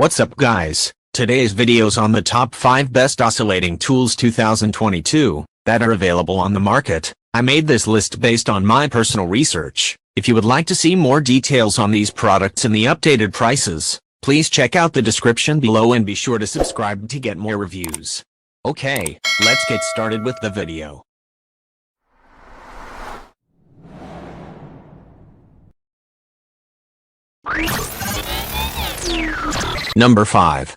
What's up guys, today's video is on the top 5 best oscillating tools 2022 that are available on the market. I made this list based on my personal research. If you would like to see more details on these products and the updated prices, please check out the description below and be sure to subscribe to get more reviews. Okay, let's get started with the video. Number 5.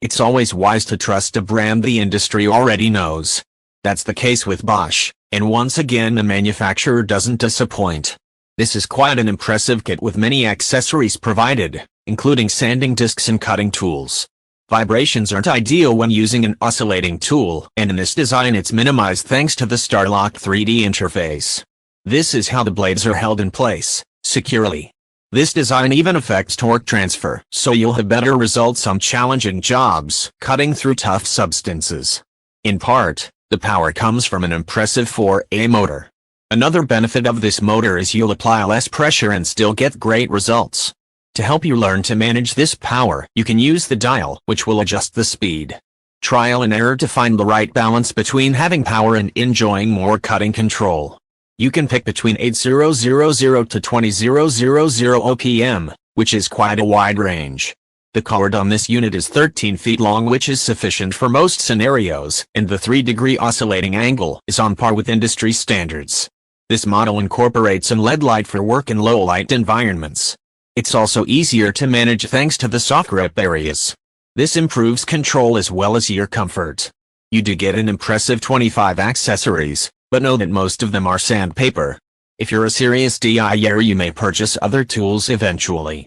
It's always wise to trust a brand the industry already knows. That's the case with Bosch, and once again the manufacturer doesn't disappoint. This is quite an impressive kit with many accessories provided, including sanding discs and cutting tools. Vibrations aren't ideal when using an oscillating tool, and in this design it's minimized thanks to the StarLock 3D interface. This is how the blades are held in place, securely. This design even affects torque transfer, so you'll have better results on challenging jobs, cutting through tough substances. In part, the power comes from an impressive 4A motor. Another benefit of this motor is you'll apply less pressure and still get great results. To help you learn to manage this power, you can use the dial, which will adjust the speed. Trial and error to find the right balance between having power and enjoying more cutting control. You can pick between 8000 to 20000 OPM, which is quite a wide range. The cord on this unit is 13 feet long, which is sufficient for most scenarios, and the 3-degree oscillating angle is on par with industry standards. This model incorporates an LED light for work in low-light environments. It's also easier to manage thanks to the soft grip areas. This improves control as well as ear comfort. You do get an impressive 25 accessories, but know that most of them are sandpaper. If you're a serious DIYer, you may purchase other tools eventually.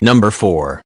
Number 4.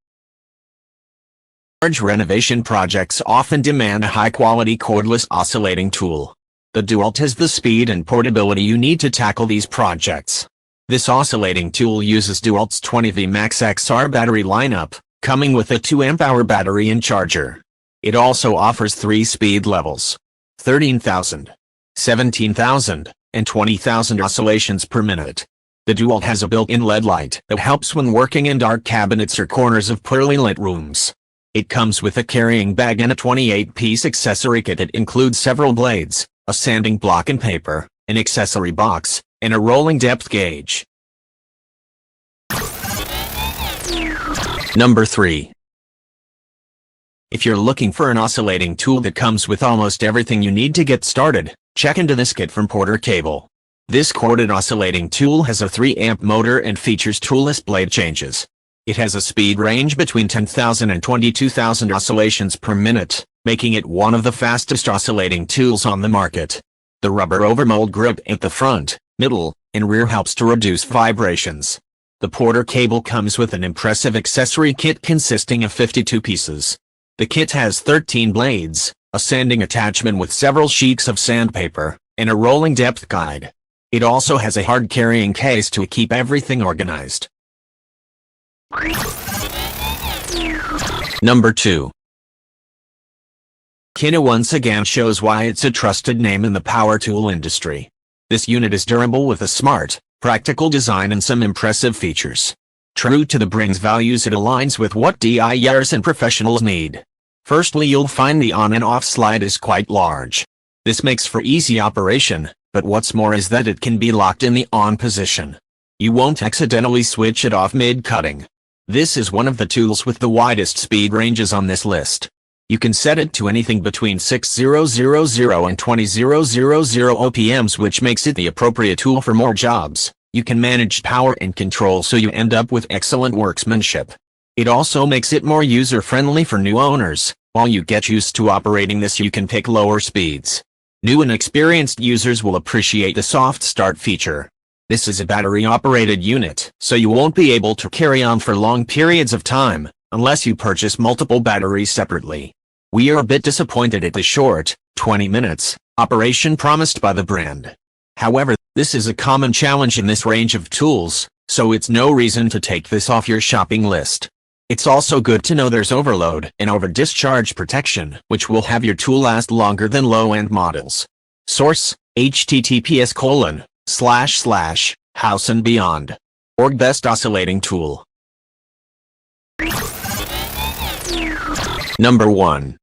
Large renovation projects often demand a high-quality cordless oscillating tool. The dewalt has the speed and portability you need to tackle these projects. This oscillating tool uses dewalt's 20V Max XR battery lineup, coming with a 2 amp-hour battery and charger. It also offers 3 speed levels: 13,000, 17,000, and 20,000 oscillations per minute. The dewalt has a built-in LED light that helps when working in dark cabinets or corners of poorly lit rooms. It comes with a carrying bag and a 28-piece accessory kit that includes several blades, a sanding block and paper, an accessory box, and a rolling depth gauge. Number 3. If you're looking for an oscillating tool that comes with almost everything you need to get started, check into this kit from Porter Cable. This corded oscillating tool has a 3-amp motor and features toolless blade changes. It has a speed range between 10,000 and 22,000 oscillations per minute, making it one of the fastest oscillating tools on the market. The rubber overmold grip at the front, middle, and rear helps to reduce vibrations. The Porter Cable comes with an impressive accessory kit consisting of 52 pieces. The kit has 13 blades, a sanding attachment with several sheets of sandpaper, and a rolling depth guide. It also has a hard carrying case to keep everything organized. Number 2. KINA once again shows why it's a trusted name in the power tool industry. This unit is durable with a smart, practical design and some impressive features. True to the brand's values, it aligns with what DIYers and professionals need. Firstly, you'll find the on and off slide is quite large. This makes for easy operation, but what's more is that it can be locked in the on position. You won't accidentally switch it off mid-cutting. This is one of the tools with the widest speed ranges on this list. You can set it to anything between 6000 and 20000 OPMs, which makes it the appropriate tool for more jobs. You can manage power and control so you end up with excellent workmanship. It also makes it more user-friendly for new owners. While you get used to operating this, you can pick lower speeds. New and experienced users will appreciate the soft start feature. This is a battery-operated unit, so you won't be able to carry on for long periods of time, unless you purchase multiple batteries separately. We are a bit disappointed at the short, 20 minutes, operation promised by the brand. However, this is a common challenge in this range of tools, so it's no reason to take this off your shopping list. It's also good to know there's overload and over-discharge protection, which will have your tool last longer than low-end models. Source: https://House and Beyond. Org best oscillating tool. Number 1.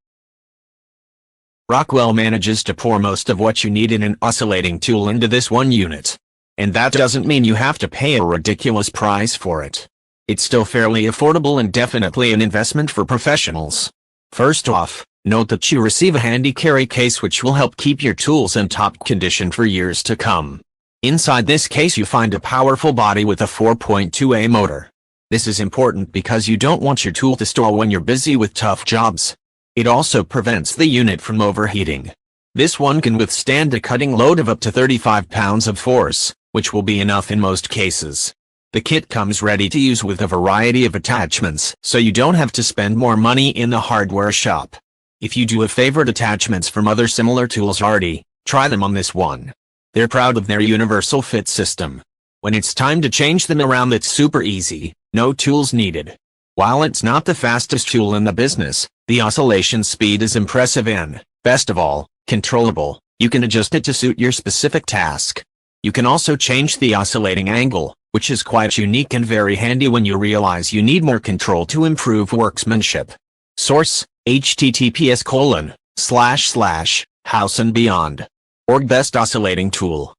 Rockwell manages to pour most of what you need in an oscillating tool into this one unit. And that doesn't mean you have to pay a ridiculous price for it. It's still fairly affordable and definitely an investment for professionals. First off, note that you receive a handy carry case which will help keep your tools in top condition for years to come. Inside this case you find a powerful body with a 4.2A motor. This is important because you don't want your tool to stall when you're busy with tough jobs. It also prevents the unit from overheating. This one can withstand a cutting load of up to 35 pounds of force, which will be enough in most cases. The kit comes ready to use with a variety of attachments, so you don't have to spend more money in the hardware shop. If you do have favorite attachments from other similar tools already, try them on this one. They're proud of their universal fit system. When it's time to change them around, it's super easy, no tools needed. While it's not the fastest tool in the business, the oscillation speed is impressive and, best of all, controllable. You can adjust it to suit your specific task. You can also change the oscillating angle, which is quite unique and very handy when you realize you need more control to improve workmanship. Source: https://house-and-beyond. Org best oscillating tool.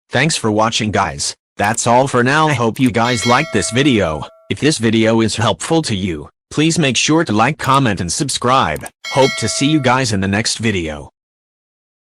Thanks for watching, guys. That's all for now. I hope you guys liked this video. If this video is helpful to you, please make sure to like, comment and subscribe. Hope to see you guys in the next video.